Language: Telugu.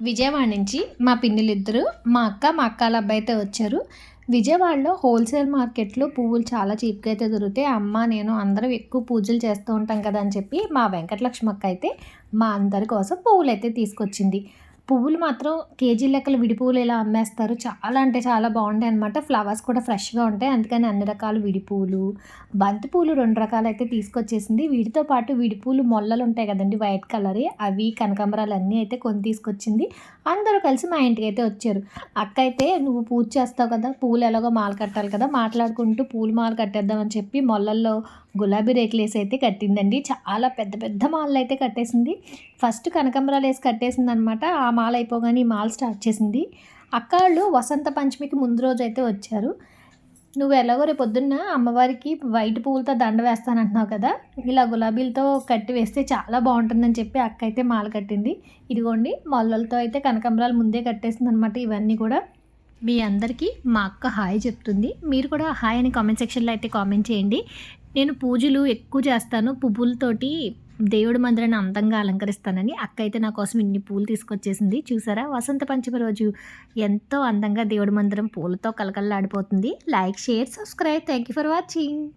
విజయవాడ నుంచి మా పిన్నిలిద్దరూ, మా అక్క ఆళ్ళ అబ్బాయితో వచ్చారు. విజయవాడలో హోల్‌సేల్ మార్కెట్‌లో పువ్వులు చాలా చీప్‌గా అయితే దొరుకుతాయి. అమ్మ, నేను అందరం ఎక్కువ పూజలు చేస్తూ ఉంటాం కదా అని చెప్పి, మా వెంకటలక్ష్మక్క అయితే మా అందరి కోసం పువ్వులైతే తీసుకొచ్చింది. పువ్వులు మాత్రం కేజీ లెక్కల విడి పువ్వులు ఇలా అమ్మేస్తారు. చాలా అంటే చాలా బాగుంటాయన్నమాట. ఫ్లవర్స్ కూడా ఫ్రెష్‌గా ఉంటాయి. అందుకని అన్ని రకాల విడి పువ్వులు, బంతి పూలు 2 రకాలైతే తీసుకొచ్చేసింది. వీటితో పాటు విడి పూలు మొల్లలు ఉంటాయి కదండీ! వైట్ కలర్‌వి అవి, కనకాంబరాలు అన్నీ అయితే కొని తీసుకొచ్చింది. అందరూ కలిసి మా ఇంటికైతే వచ్చారు. అక్క అయితే "నువ్వు పూజ చేస్తావు కదా! పూలు ఎలాగో మాల కట్టాలి కదా!" మాట్లాడుకుంటూ పూల మాల కట్టేద్దాం అని చెప్పి మొల్లల్లో గులాబీ రేకులేసి అయితే కట్టిందండి. చాలా పెద్ద పెద్ద మాలలైతే కట్టేసింది. ఫస్ట్ కనకాంబరాలేసి కట్టేసిందనమాట. ఆ మాల అయిపోగానే ఈ మాల స్టార్ట్ చేసింది. అక్క ఆళ్ళు వసంత పంచమికి ముందు రోజైతే వచ్చారు. "నువ్వు ఎలాగో రేపొద్దున్న అమ్మవారికి వైట్ పువ్వులతో దండ వేస్తానంటున్నావు కదా! ఇలా గులాబీలతో కట్టి వేస్తే చాలా బావుంటుందని" చెప్పి అక్క అయితే మాల కట్టింది. ఇదిగోండి మొల్లలతో అయితే కనకాంబరాలు ముందే కట్టేసిందనమాట ఇవన్నీ కూడా. మీ అందరికీ మా అక్క హాయ్ చెప్తుంది. మీరు కూడా హాయ్ అని కామెంట్ సెక్షన్‌లో అయితే కామెంట్ చేయండి. నేను పూజలు ఎక్కువ చేస్తాను. పువ్వులతోటి దేవుడి మందిరాన్ని అందంగా అలంకరిస్తానని అక్క అయితే నా కోసం ఇన్ని పూలు తీసుకొచ్చేసింది. చూసారా? వసంత పంచమి రోజు ఎంతో అందంగా దేవుడి మందిరం పూలతో కలకలలాడిపోతుంది. Like, share, subscribe. Thank you for watching.